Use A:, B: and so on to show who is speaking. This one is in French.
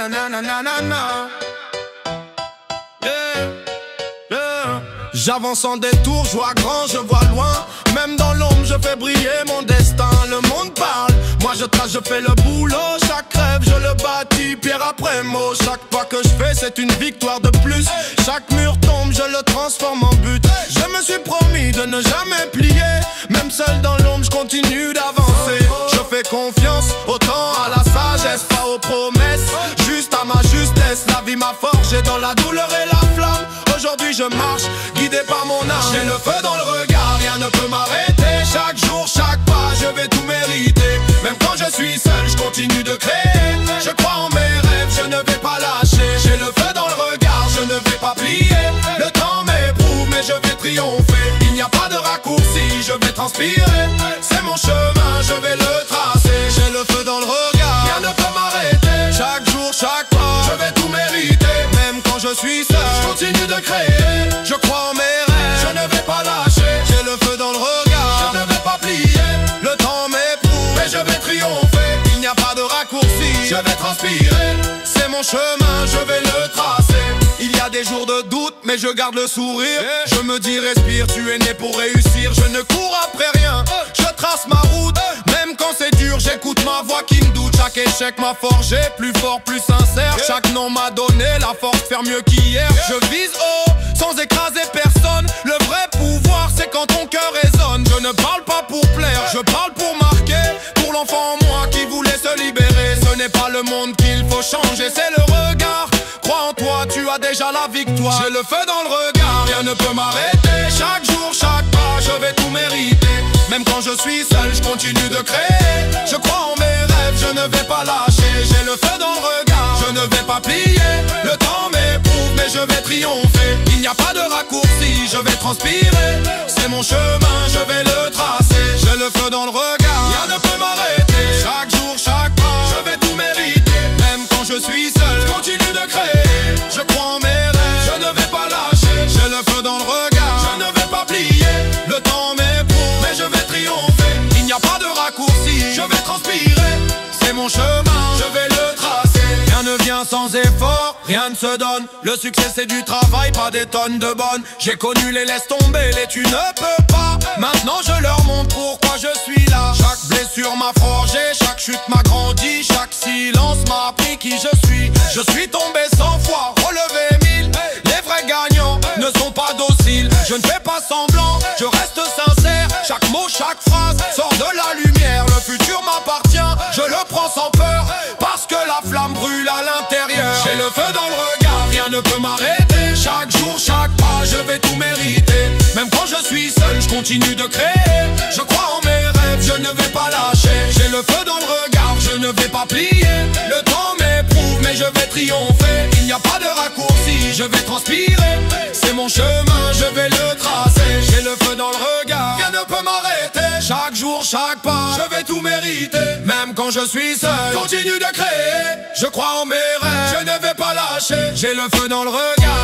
A: nanana. Yeah, yeah. J'avance en détour, je vois grand, je vois loin. Même dans l'ombre, je fais briller mon destin. Le monde parle, moi je trace, je fais le boulot. Chaque rêve, je le bâtis, pierre après mot. Chaque pas que je fais, c'est une victoire de plus. Chaque mur tombe, je le transforme en but. Je me suis promis de ne jamais plier. Même seul dans l'ombre, je continue d'avancer. Je fais confiance autant à la sagesse, pas aux promesses, juste à ma justesse. La vie m'a forgé dans la douleur et la flamme. Aujourd'hui je marche, guidé par mon âme. J'ai le feu dans le regard, rien ne peut m'arrêter. Chaque jour, chaque pas, je vais tout mériter. Même quand je suis seul, je continue de créer. Je crois en mes rêves, je ne vais pas lâcher. J'ai le feu dans le regard, je ne vais pas plier. Le temps m'éprouve, mais je vais triompher. Il n'y a pas de raccourci, je vais transpirer. C'est mon chemin, je vais le tracer. J'ai le feu dans le regard, rien ne peut m'arrêter. Chaque jour, chaque pas, je vais tout mériter. Même quand je suis seul, je continue de créer. Je crois en mes rêves, je ne vais pas lâcher. J'ai le feu dans le regard, je ne vais pas plier. Le temps m'éprouve, mais je vais triompher. Il n'y a pas de raccourci, je vais transpirer. C'est mon chemin, je vais le tracer. Il y a des jours de doute, mais je garde le sourire. Je me dis respire, tu es né pour réussir. Je ne cours après rien, je trace ma route. Même quand c'est dur, j'écoute ma voix qui me doute. Chaque échec m'a forgé, plus fort, plus sincère. Chaque nom m'a donné la force de faire mieux qu'hier. Je vise haut, sans écraser personne. Le vrai pouvoir, c'est quand ton cœur résonne. Je ne parle pas pour plaire, je parle pour marquer. Pour l'enfant en moi qui voulait se libérer. Ce n'est pas le monde qu'il faut changer, c'est le regard. Crois en toi, tu as déjà la victoire. J'ai le feu dans le regard, rien ne peut m'arrêter. Chaque jour, chaque pas, je vais tout mériter. Même quand je suis seul, je continue de créer. Je crois en mes rêves, je ne vais pas lâcher. J'ai le feu dans le regard, je ne vais pas plier. Le temps m'éprouve, mais je vais triompher. Il n'y a pas de raccourci, je vais transpirer. C'est mon chemin, je vais le tracer. J'ai le feu dans le regard, rien ne peut m'arrêter. Chaque jour, chaque pas, je vais tout mériter. Même quand je suis seul, je continue de créer. Je crois en mes rêves, je ne vais pas lâcher. J'ai le feu dans le regard, je ne vais pas plier. Le temps m'éprouve, mais je vais triompher. Il n'y a pas de raccourci, je vais transpirer. C'est mon chemin, je vais le tracer. Rien ne vient sans effort, rien ne se donne. Le succès c'est du travail, pas des tonnes de bonnes. J'ai connu les laisse tomber, les tu ne peux pas. Maintenant je leur montre pourquoi je suis là. Chaque blessure m'a forgé, chaque chute m'a grandi. Chaque silence m'a appris qui je suis. Je suis tombé 100 fois, relevé 1000. Les vrais gagnants ne sont pas dociles. Je ne fais pas semblant, je reste sincère. Chaque mot, chaque phrase sort de la lumière. Le futur m'appartient, je le prends sans peur. Parce que la flamme brûle à l'intérieur. J'ai le feu dans le regard, rien ne peut m'arrêter. Chaque jour, chaque pas, je vais tout mériter. Même quand je suis seul, je continue de créer. Je crois en mes rêves, je ne vais pas lâcher. J'ai le feu dans le regard, je ne vais pas plier. Le temps m'éprouve, mais je vais triompher. Il n'y a pas de raccourci, je vais transpirer. C'est mon chemin, je vais le tracer. J'ai le feu dans le regard, rien ne peut m'arrêter. Chaque jour, chaque pas, je vais tout mériter. Même quand je suis seul, continue de créer. Je crois en mes rêves, je ne vais pas lâcher. J'ai le feu dans le regard,